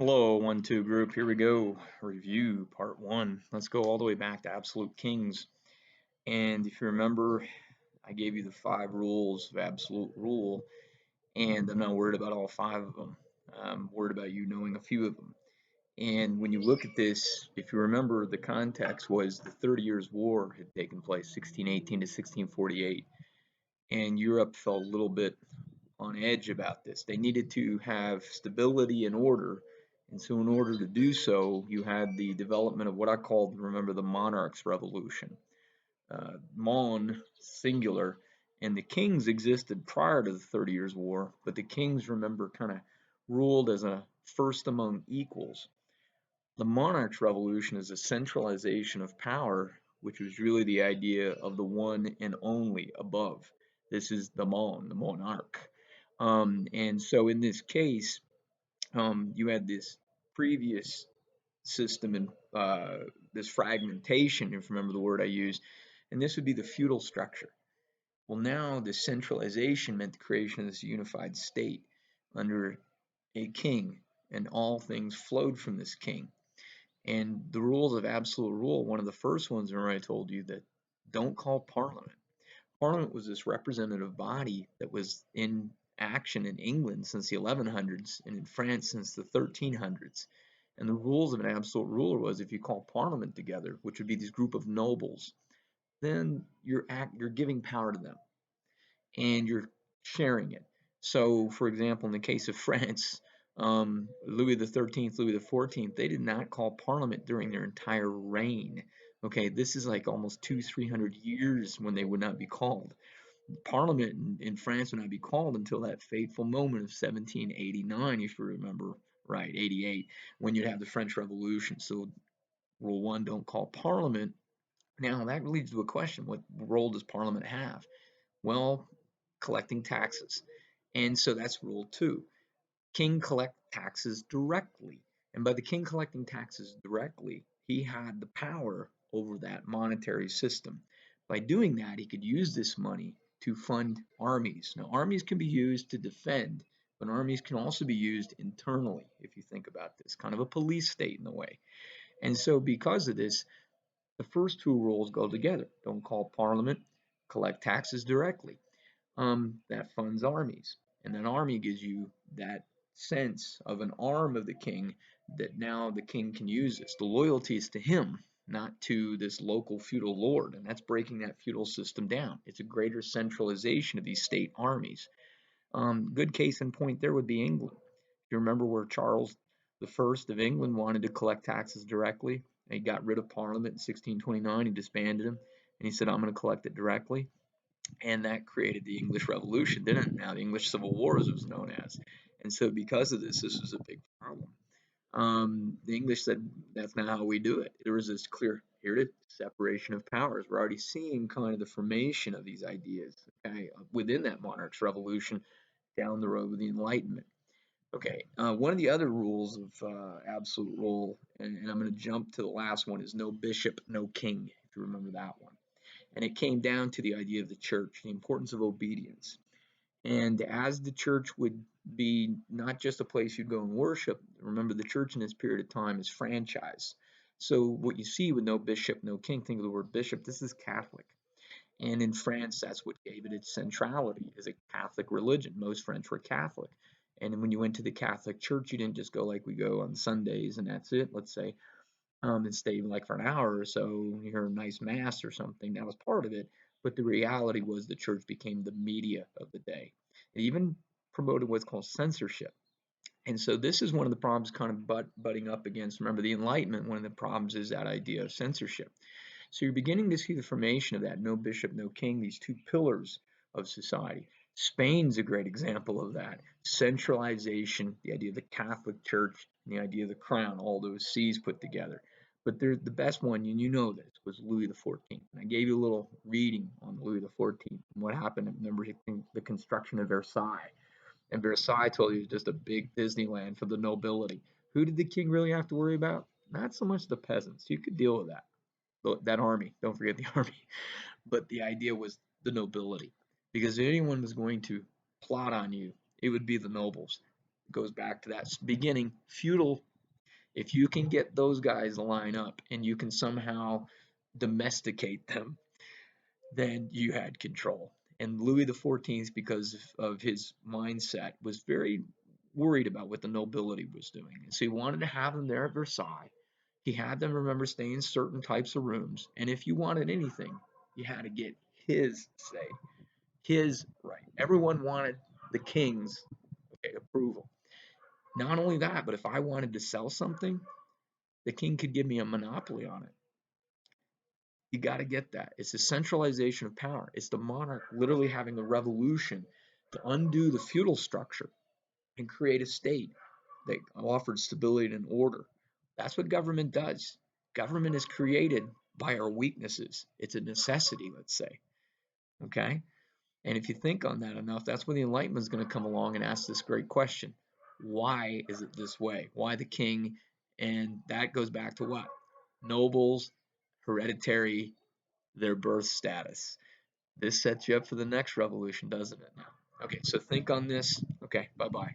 Hello, 1-2 group. Here we go. Review part one. Let's go all the way back to Absolute Kings. And if you remember, I gave you the 5 rules of Absolute Rule, and I'm not worried about all 5 of them. I'm worried about you knowing a few of them. And when you look at this, if you remember, the context was the 30 Years' War had taken place, 1618 to 1648, and Europe felt a little bit on edge about this. They needed to have stability and order. And so, in order to do so, you had the development of what I called, remember, the Monarchs Revolution. Mon, singular, and the kings existed prior to the 30 Years' War, but the kings, remember, kind of ruled as a first among equals. The Monarchs Revolution is a centralization of power, which was really the idea of the one and only above. This is the monarch. And so in this case, you had this previous system and this fragmentation, if you remember the word I used, and this would be the feudal structure. Well, now the centralization meant the creation of this unified state under a king, and all things flowed from this king. And the rules of absolute rule, one of the first ones, remember I told you that don't call Parliament. Parliament was this representative body that was in action in England since the 1100s and in France since the 1300s. And the rules of an absolute ruler was if you call Parliament together, which would be this group of nobles, then you're giving power to them and you're sharing it. So, for example, in the case of France, Louis the 13th, Louis the 14th, they did not call Parliament during their entire reign. Okay, this is like almost 200-300 years when they would not be called. Parliament in France would not be called until that fateful moment of 1789, if you remember right, 88, when you'd have the French Revolution. So, rule one, don't call Parliament. Now, that leads to a question: what role does Parliament have? Well, collecting taxes. And so that's rule two. King collect taxes directly. And by the king collecting taxes directly, he had the power over that monetary system. By doing that, he could use this money to fund armies. Now, armies can be used to defend, but armies can also be used internally, if you think about this, kind of a police state in a way. And so, because of this, the first 2 rules go together. Don't call Parliament, collect taxes directly. That funds armies. And an army gives you that sense of an arm of the king that now the king can use this. The loyalty is to him, not to this local feudal lord. And that's breaking that feudal system down. It's a greater centralization of these state armies. Good case in point there would be England. If you remember where Charles the First of England wanted to collect taxes directly, and he got rid of Parliament in 1629, he disbanded him, and he said, I'm going to collect it directly. And that created the English Revolution, didn't it? Now the English Civil War, as it was known as. And so because of this was a big problem. The English said, that's not how we do it. There was this clear, here it is, separation of powers. We're already seeing kind of the formation of these ideas, okay, within that monarch's revolution down the road with the Enlightenment. Okay, one of the other rules of absolute rule, and I'm going to jump to the last one, is no bishop, no king, if you remember that one. And it came down to the idea of the church, the importance of obedience. And as the church would be not just a place you'd go and worship, remember the church in this period of time is franchise. So what you see with no bishop, no king, think of the word bishop, this is Catholic. And in France, that's what gave it its centrality as a Catholic religion. Most French were Catholic. And when you went to the Catholic Church, you didn't just go like we go on Sundays and that's it, let's say, and stay like for an hour or so, hear a nice mass or something. That was part of it. But the reality was the church became the media of the day. It even promoted what's called censorship. And so this is one of the problems kind of butting up against, remember the Enlightenment, one of the problems is that idea of censorship. So you're beginning to see the formation of that no bishop, no king, these 2 pillars of society. Spain's a great example of that. Centralization, the idea of the Catholic Church, and the idea of the crown, all those C's put together. But the best one, and you know this, was Louis XIV. And I gave you a little reading on Louis XIV and what happened. Remember the construction of Versailles. And Versailles told you was just a big Disneyland for the nobility. Who did the king really have to worry about? Not so much the peasants. You could deal with that army. Don't forget the army. But the idea was the nobility. Because if anyone was going to plot on you, it would be the nobles. It goes back to that beginning feudal If you can get those guys to line up and you can somehow domesticate them, then you had control. And Louis XIV, because of his mindset, was very worried about what the nobility was doing. And so he wanted to have them there at Versailles. He had them, remember, stay in certain types of rooms. And if you wanted anything, you had to get his say, his right. Everyone wanted the king's approval. Not only that, but if I wanted to sell something, the king could give me a monopoly on it. You got to get that. It's a centralization of power. It's the monarch literally having a revolution to undo the feudal structure and create a state that offered stability and order. That's what government does. Government is created by our weaknesses. It's a necessity, let's say. Okay? And if you think on that enough, that's when the Enlightenment is going to come along and ask this great question. Why is it this way? Why the king? And that goes back to what? Nobles, hereditary, their birth status. This sets you up for the next revolution, doesn't it now? Okay, so think on this. Okay, bye-bye.